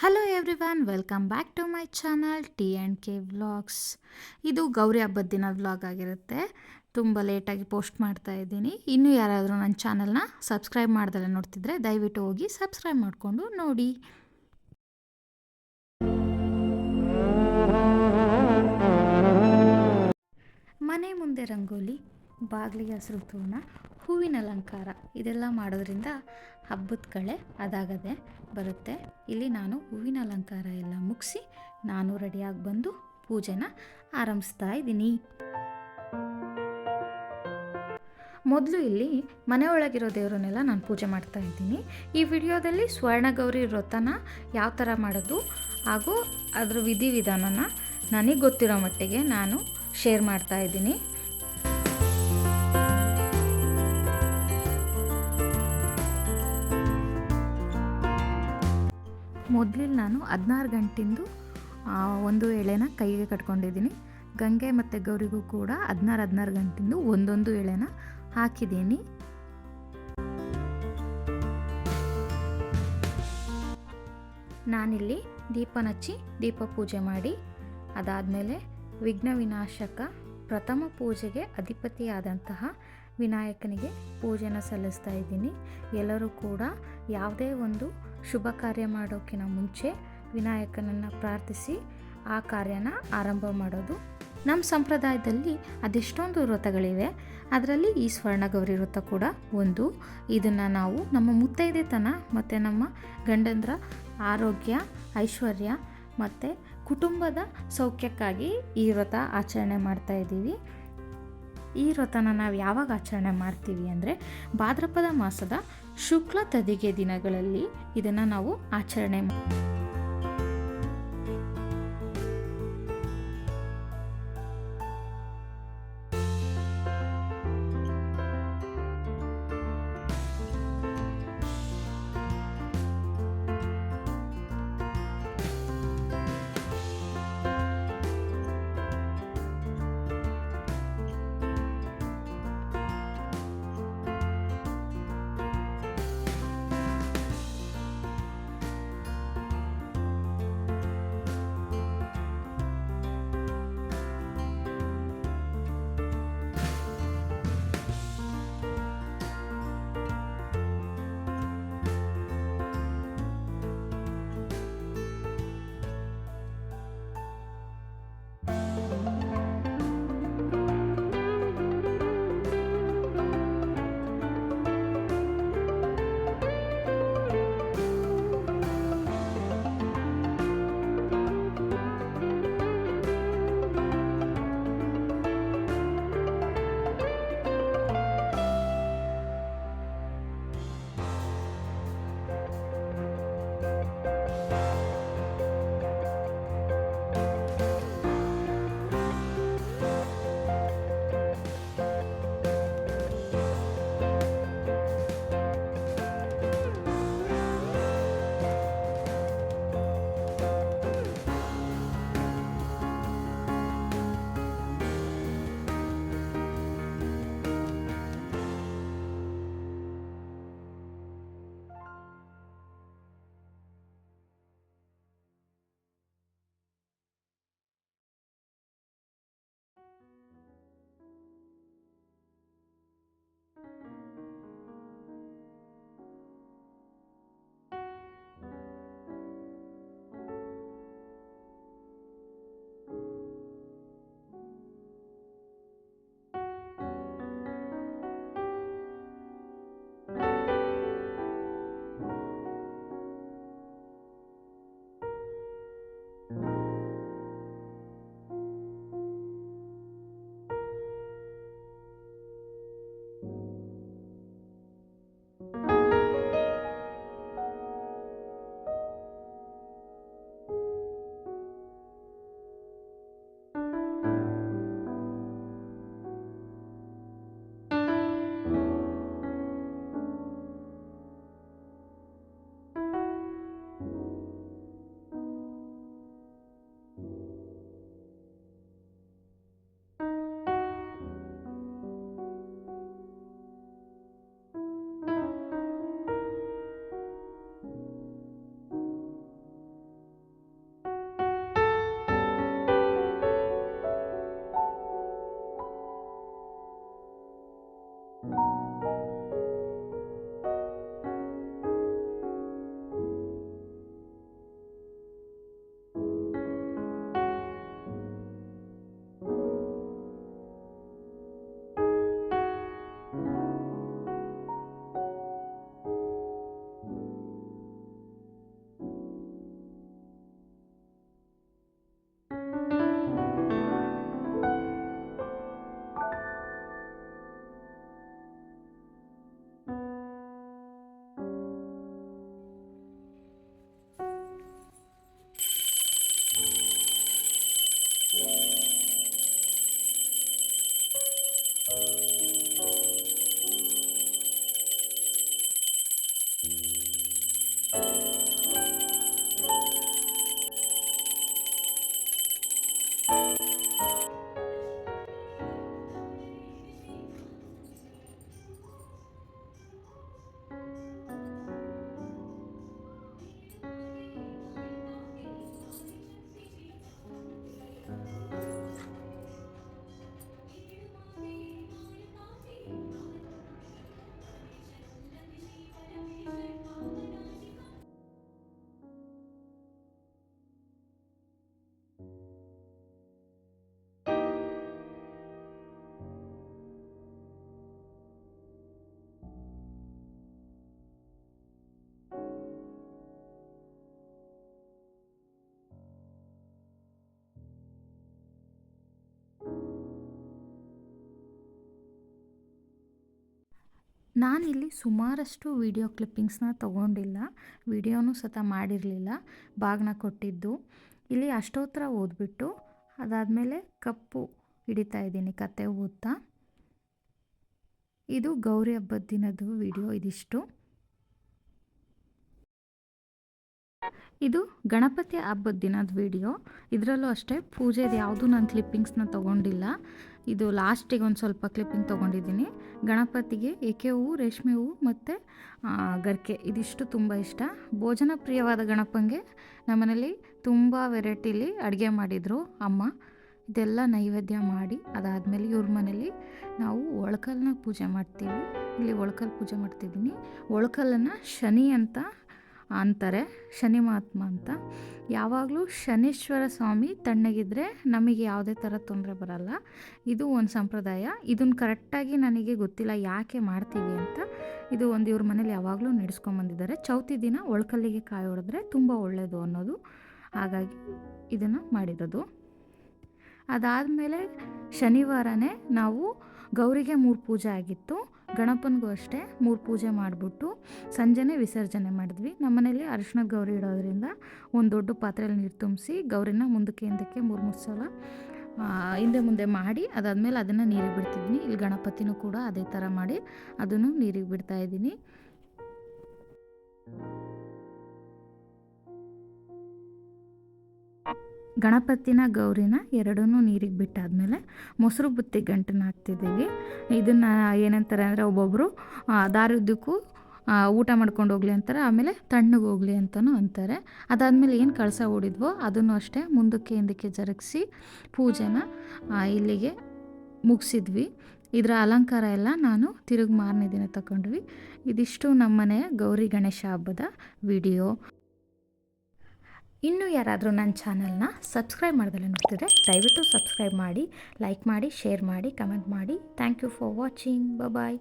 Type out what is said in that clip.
Hello everyone, welcome back to my channel T and K vlogs. ಇದು ಗೌರಿ ಹಬ್ಬದ ದಿನ ವ್ಲಾಗ್ ಆಗಿರುತ್ತೆ. ತುಂಬ ಲೇಟಾಗಿ ಪೋಸ್ಟ್ ಮಾಡ್ತಾ ಇದ್ದೀನಿ. ಇನ್ನೂ ಯಾರಾದರೂ ನನ್ನ ಚಾನಲ್ನ ಸಬ್ಸ್ಕ್ರೈಬ್ ಮಾಡ್ದಲ್ಲ ನೋಡ್ತಿದ್ರೆ ದಯವಿಟ್ಟು ಹೋಗಿ ಸಬ್ಸ್ಕ್ರೈಬ್ ಮಾಡಿಕೊಂಡು ನೋಡಿ. ಮನೆ ಮುಂದೆ ರಂಗೋಲಿ, ಬಾಗಿಲಿಗೆ ಹಸಿರು ತೋರಣ, ಹೂವಿನ ಅಲಂಕಾರ ಇದೆಲ್ಲ ಮಾಡೋದ್ರಿಂದ ಹಬ್ಬದ ಕಳೆ ಅದಾಗದೆ ಬರುತ್ತೆ. ಇಲ್ಲಿ ನಾನು ಹೂವಿನ ಅಲಂಕಾರ ಎಲ್ಲ ಮುಗಿಸಿ ನಾನು ರೆಡಿಯಾಗಿ ಬಂದು ಪೂಜೆನ ಆರಂಭಿಸ್ತಾ ಇದ್ದೀನಿ. ಮೊದಲು ಇಲ್ಲಿ ಮನೆಯೊಳಗಿರೋ ದೇವರನ್ನೆಲ್ಲ ನಾನು ಪೂಜೆ ಮಾಡ್ತಾ ಇದ್ದೀನಿ. ಈ ವಿಡಿಯೋದಲ್ಲಿ ಸ್ವರ್ಣಗೌರಿ ವ್ರತನ ಯಾವ ಥರ ಮಾಡೋದು ಹಾಗೂ ಅದರ ವಿಧಿವಿಧಾನನ ನನಗೆ ಗೊತ್ತಿರೋ ಮಟ್ಟಿಗೆ ನಾನು ಶೇರ್ ಮಾಡ್ತಾ ಇದ್ದೀನಿ. ಮೊದಲಿಗೆ ನಾನು 16 ಗಂಟಿಂದು ಒಂದು ಎಳೆನ ಕೈಗೆ ಕಟ್ಕೊಂಡಿದ್ದೀನಿ. ಗಂಗೆ ಮತ್ತು ಗೌರಿಗೂ ಕೂಡ 16 ಗಂಟಿಂದು ಒಂದೊಂದು ಎಳೆನ ಹಾಕಿದ್ದೀನಿ. ನಾನಿಲ್ಲಿ ದೀಪನ ಹಚ್ಚಿ ದೀಪ ಪೂಜೆ ಮಾಡಿ ಅದಾದಮೇಲೆ ವಿಘ್ನ ವಿನಾಶಕ ಪ್ರಥಮ ಪೂಜೆಗೆ ಅಧಿಪತಿಯಾದಂತಹ ವಿನಾಯಕನಿಗೆ ಪೂಜೆನ ಸಲ್ಲಿಸ್ತಾ ಇದ್ದೀನಿ. ಎಲ್ಲರೂ ಕೂಡ ಯಾವುದೇ ಒಂದು ಶುಭ ಕಾರ್ಯ ಮಾಡೋಕ್ಕಿಂತ ಮುಂಚೆ ವಿನಾಯಕನನ್ನು ಪ್ರಾರ್ಥಿಸಿ ಆ ಕಾರ್ಯನ ಆರಂಭ ಮಾಡೋದು. ನಮ್ಮ ಸಂಪ್ರದಾಯದಲ್ಲಿ ಅದೆಷ್ಟೊಂದು ವ್ರತಗಳಿವೆ. ಅದರಲ್ಲಿ ಈ ಸ್ವರ್ಣಗೌರಿ ವ್ರತ ಕೂಡ ಒಂದು. ಇದನ್ನು ನಾವು ನಮ್ಮ ಮುತ್ತೈದೆತನ ಮತ್ತು ನಮ್ಮ ಗಂಡಂದ್ರ ಆರೋಗ್ಯ, ಐಶ್ವರ್ಯ ಮತ್ತು ಕುಟುಂಬದ ಸೌಖ್ಯಕ್ಕಾಗಿ ಈ ವ್ರತ ಆಚರಣೆ ಮಾಡ್ತಾ ಇದ್ದೀವಿ. ಈ ವ್ರತನ ನಾವು ಯಾವಾಗ ಆಚರಣೆ ಮಾಡ್ತೀವಿ ಅಂದರೆ ಭಾದ್ರಪದ ಮಾಸದ ಶುಕ್ಲ ತದಿಗೆ ದಿನಗಳಲ್ಲಿ ಇದನ್ನು ನಾವು ಆಚರಣೆ ನಾನಿಲ್ಲಿ ಸುಮಾರಷ್ಟು ವಿಡಿಯೋ ಕ್ಲಿಪ್ಪಿಂಗ್ಸ್ನ ತೊಗೊಂಡಿಲ್ಲ, ವಿಡಿಯೋನೂ ಸತ ಮಾಡಿರಲಿಲ್ಲ, ಬಾಗ್ನ ಕೊಟ್ಟಿದ್ದು. ಇಲ್ಲಿ ಅಷ್ಟೋತ್ತರ ಓದ್ಬಿಟ್ಟು ಅದಾದಮೇಲೆ ಕಪ್ಪು ಹಿಡಿತಾ ಇದ್ದೀನಿ ಕತೆ ಓದ್ತಾ. ಇದು ಗೌರಿ ಹಬ್ಬದ ದಿನದ್ದು ವಿಡಿಯೋ ಇದಿಷ್ಟು. ಇದು ಗಣಪತಿ ಹಬ್ಬದ ದಿನದ ವಿಡಿಯೋ. ಇದರಲ್ಲೂ ಅಷ್ಟೇ ಪೂಜೆದು ಯಾವುದೂ ನಾನು ಕ್ಲಿಪ್ಪಿಂಗ್ಸ್ನ ತೊಗೊಂಡಿಲ್ಲ. ಇದು ಲಾಸ್ಟಿಗೆ ಒಂದು ಸ್ವಲ್ಪ ಕ್ಲಿಪ್ಪಿಂಗ್ ತೊಗೊಂಡಿದ್ದೀನಿ. ಗಣಪತಿಗೆ ಏಕೆ ಹೂವು, ರೇಷ್ಮೆ ಹೂವು ಮತ್ತು ಗರಿಕೆ ಇದಿಷ್ಟು ತುಂಬ ಇಷ್ಟ. ಭೋಜನ ಪ್ರಿಯವಾದ ಗಣಪಂಗೆ ನಮ್ಮನೇಲಿ ತುಂಬ ವೆರೈಟಿಲಿ ಅಡುಗೆ ಮಾಡಿದರು ಅಮ್ಮ. ಇದೆಲ್ಲ ನೈವೇದ್ಯ ಮಾಡಿ ಅದಾದಮೇಲೆ ಇವ್ರ ಮನೇಲಿ ನಾವು ಒಳ್ಕಲ್ಲನ್ನ ಪೂಜೆ ಮಾಡ್ತೀವಿ. ಇಲ್ಲಿ ಒಳ್ಕಲ್ಲು ಪೂಜೆ ಮಾಡ್ತಿದ್ದೀನಿ. ಒಳ್ಕಲ್ಲನ್ನು ಶನಿ ಅಂತ ಅಂತಾರೆ, ಶನಿ ಮಹಾತ್ಮ ಅಂತ. ಯಾವಾಗಲೂ ಶನೀಶ್ವರ ಸ್ವಾಮಿ ತಣ್ಣಗಿದ್ರೆ ನಮಗೆ ಯಾವುದೇ ಥರ ತೊಂದರೆ ಬರಲ್ಲ. ಇದು ಒಂದು ಸಂಪ್ರದಾಯ. ಇದನ್ನು ಕರೆಕ್ಟಾಗಿ ನನಗೆ ಗೊತ್ತಿಲ್ಲ ಯಾಕೆ ಮಾಡ್ತೀವಿ ಅಂತ. ಇದು ಒಂದು ಇವ್ರ ಮನೇಲಿ ಯಾವಾಗಲೂ ನಡೆಸ್ಕೊಂಬಂದಿದ್ದಾರೆ. ಚೌತಿ ದಿನ ಒಳ್ಕಲ್ಲಿಗೆ ಕಾಯಿ ಹೊಡೆದ್ರೆ ತುಂಬ ಒಳ್ಳೆಯದು ಅನ್ನೋದು, ಹಾಗಾಗಿ ಇದನ್ನು ಮಾಡಿರೋದು. ಅದಾದಮೇಲೆ ಶನಿವಾರನೇ ನಾವು ಗೌರಿಗೆ 3 ಪೂಜೆ ಆಗಿತ್ತು, ಗಣಪನಿಗೂ ಅಷ್ಟೇ 3 ಪೂಜೆ ಮಾಡಿಬಿಟ್ಟು ಸಂಜೆನೇ ವಿಸರ್ಜನೆ ಮಾಡಿದ್ವಿ. ನಮ್ಮನೇಲಿ ಅರಿಶಿಣದ ಗೌರಿ ಇಡೋದ್ರಿಂದ ಒಂದು ದೊಡ್ಡ ಪಾತ್ರೆಯಲ್ಲಿ ನೀರು ತುಂಬಿಸಿ ಗೌರಿನ ಮುಂದಕ್ಕೆ ಹಿಂದಕ್ಕೆ 3 ಸಲ ಹಿಂದೆ ಮುಂದೆ ಮಾಡಿ ಅದಾದಮೇಲೆ ಅದನ್ನು ನೀರಿಗೆ ಬಿಡ್ತಿದ್ದೀನಿ. ಇಲ್ಲಿ ಗಣಪತಿನೂ ಕೂಡ ಅದೇ ಥರ ಮಾಡಿ ಅದನ್ನು ನೀರಿಗೆ ಬಿಡ್ತಾಯಿದ್ದೀನಿ. ಗಣಪತಿನ ಗೌರಿನ ಎರಡನ್ನೂ ನೀರಿಗೆ ಬಿಟ್ಟಾದಮೇಲೆ ಮೊಸರು ಬುತ್ತಿ ಗಂಟನ್ನು ಹಾಕ್ತಿದ್ದೀವಿ. ಇದನ್ನು ಏನಂತಾರೆ ಅಂದರೆ ಒಬ್ಬೊಬ್ಬರು ದಾರಿದ್ದಕ್ಕೂ ಊಟ ಮಾಡ್ಕೊಂಡು ಹೋಗ್ಲಿ ಅಂತಾರೆ, ಆಮೇಲೆ ತಣ್ಣಗೆ ಹೋಗ್ಲಿ ಅಂತಲೂ ಅಂತಾರೆ. ಅದಾದಮೇಲೆ ಏನು ಕಳಸ ಹೂಡಿದ್ವೋ ಅದನ್ನು ಅಷ್ಟೇ ಮುಂದಕ್ಕೆ ಹಿಂದಕ್ಕೆ ಜರುಗಿಸಿ ಪೂಜೆನ ಇಲ್ಲಿಗೆ ಮುಗಿಸಿದ್ವಿ. ಇದರ ಅಲಂಕಾರ ಎಲ್ಲ ನಾನು ತಿರುಗಿ ಮಾರನೇ ದಿನ ತಗೊಂಡ್ವಿ. ಇದಿಷ್ಟು ನಮ್ಮನೆಯ ಗೌರಿ ಗಣೇಶ ಹಬ್ಬದ ವಿಡಿಯೋ. ಇನ್ನೂ ಯಾರಾದರೂ ನನ್ನ ಚಾನಲ್ನ ಸಬ್ಸ್ಕ್ರೈಬ್ ಮಾಡ್ದಲೇ ನೋಡ್ತಿದ್ರೆ ದಯವಿಟ್ಟು ಸಬ್ಸ್ಕ್ರೈಬ್ ಮಾಡಿ, ಲೈಕ್ ಮಾಡಿ, ಶೇರ್ ಮಾಡಿ, ಕಮೆಂಟ್ ಮಾಡಿ. Thank you for watching. Bye.